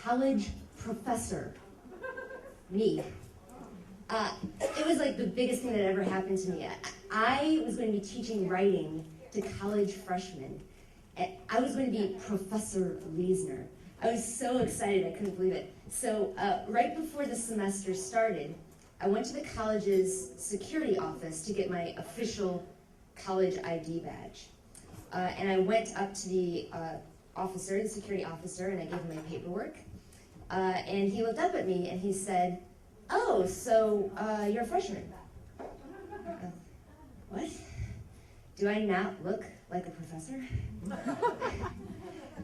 college professor. Me. It was like the biggest thing that ever happened to me. I was going to be teaching writing to college freshmen. I was going to be Professor Liesener. I was so excited, I couldn't believe it. So right before the semester started, I went to the college's security office to get my official college ID badge. And I went up to the officer, the security officer, and I gave him my paperwork. And he looked up at me and he said, "Oh, so you're a freshman." What? Do I not look like a professor?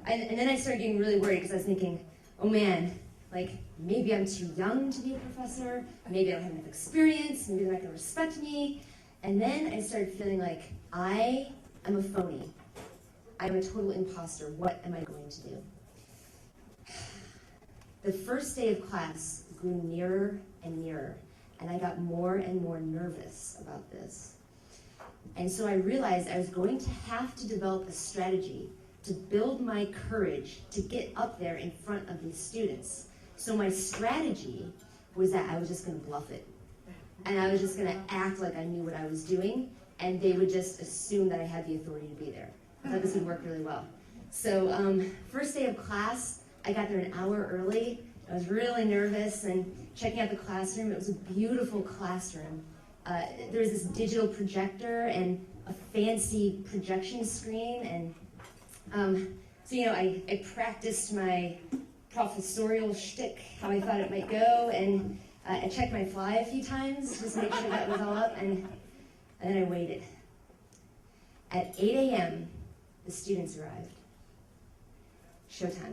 And then I started getting really worried because I was thinking, oh man, like maybe I'm too young to be a professor, maybe I don't have enough experience, maybe they're not going to respect me. And then I started feeling like I am a phony. I'm a total imposter. What am I going to do? The first day of class grew nearer and nearer, and I got more and more nervous about this. And so I realized I was going to have to develop a strategy to build my courage to get up there in front of these students. So my strategy was that I was just going to bluff it. And I was just going to act like I knew what I was doing, and they would just assume that I had the authority to be there. I thought this would work really well. So first day of class, I got there an hour early. I was really nervous and checking out the classroom. It was a beautiful classroom. There was this digital projector and a fancy projection screen, and so I practiced my professorial shtick, how I thought it might go, and I checked my fly a few times just to make sure that was all up, and then I waited. At 8 a.m., the students arrived. Showtime.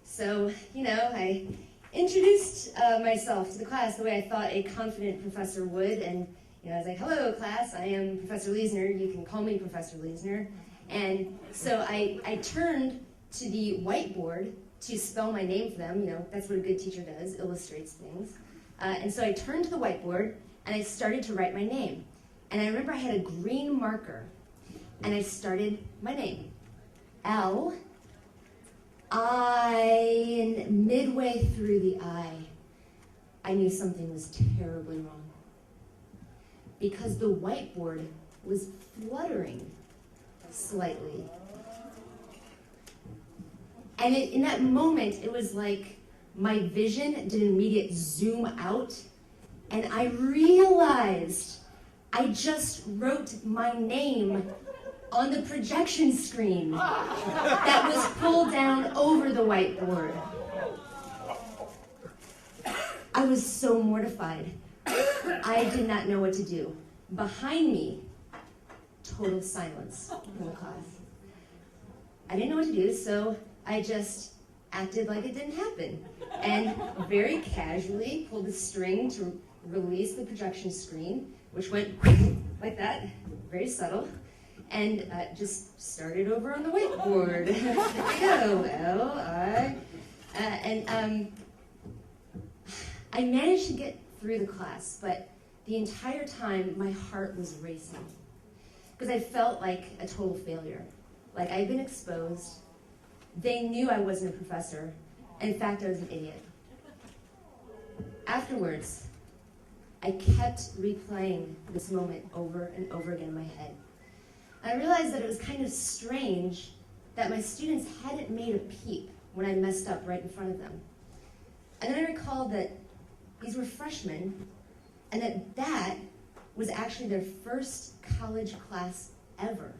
So, I introduced myself to the class the way I thought a confident professor would, and I was like, "Hello, class, I am Professor Liesener. You can call me Professor Liesener." And so I turned to the whiteboard to spell my name for them. That's what a good teacher does, illustrates things. And so I turned to the whiteboard, and I started to write my name. And I remember I had a green marker, and I started my name. L, I, and midway through the I knew something was terribly wrong. Because the whiteboard was fluttering slightly. And in that moment, it was like my vision did an immediate zoom out, and I realized I just wrote my name on the projection screen that was pulled down over the whiteboard. I was so mortified. I did not know what to do. Behind me, total silence in the class. I didn't know what to do, so I just acted like it didn't happen and very casually pulled the string to release the projection screen, which went like that, very subtle, and just started over on the whiteboard. There we go, L, I. I managed to get through the class, but the entire time my heart was racing because I felt like a total failure. Like I'd been exposed. They knew I wasn't a professor. In fact, I was an idiot. Afterwards, I kept replaying this moment over and over again in my head. And I realized that it was kind of strange that my students hadn't made a peep when I messed up right in front of them. And then I recalled that these were freshmen, and that was actually their first college class ever.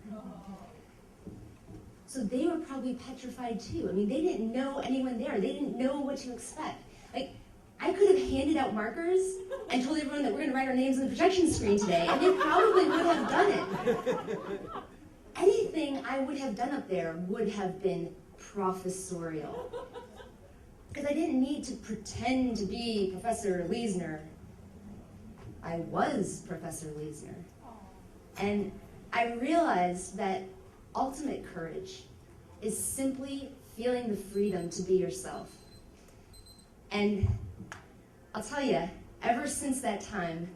So they were probably petrified too. I mean, they didn't know anyone there. They didn't know what to expect. Like, I could have handed out markers and told everyone that we're going to write our names on the projection screen today, and they probably would have done it. Anything I would have done up there would have been professorial. Because I didn't need to pretend to be Professor Liesener. I was Professor Liesener. And I realized that ultimate courage is simply feeling the freedom to be yourself. And I'll tell you, ever since that time,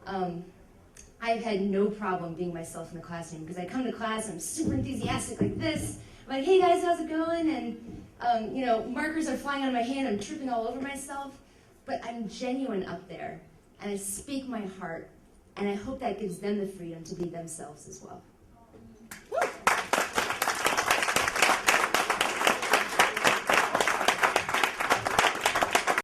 I've had no problem being myself in the classroom, because I come to class, I'm super enthusiastic like this. I'm like, "Hey guys, how's it going?" And Markers are flying out of my hand, I'm tripping all over myself, but I'm genuine up there, and I speak my heart, and I hope that gives them the freedom to be themselves as well.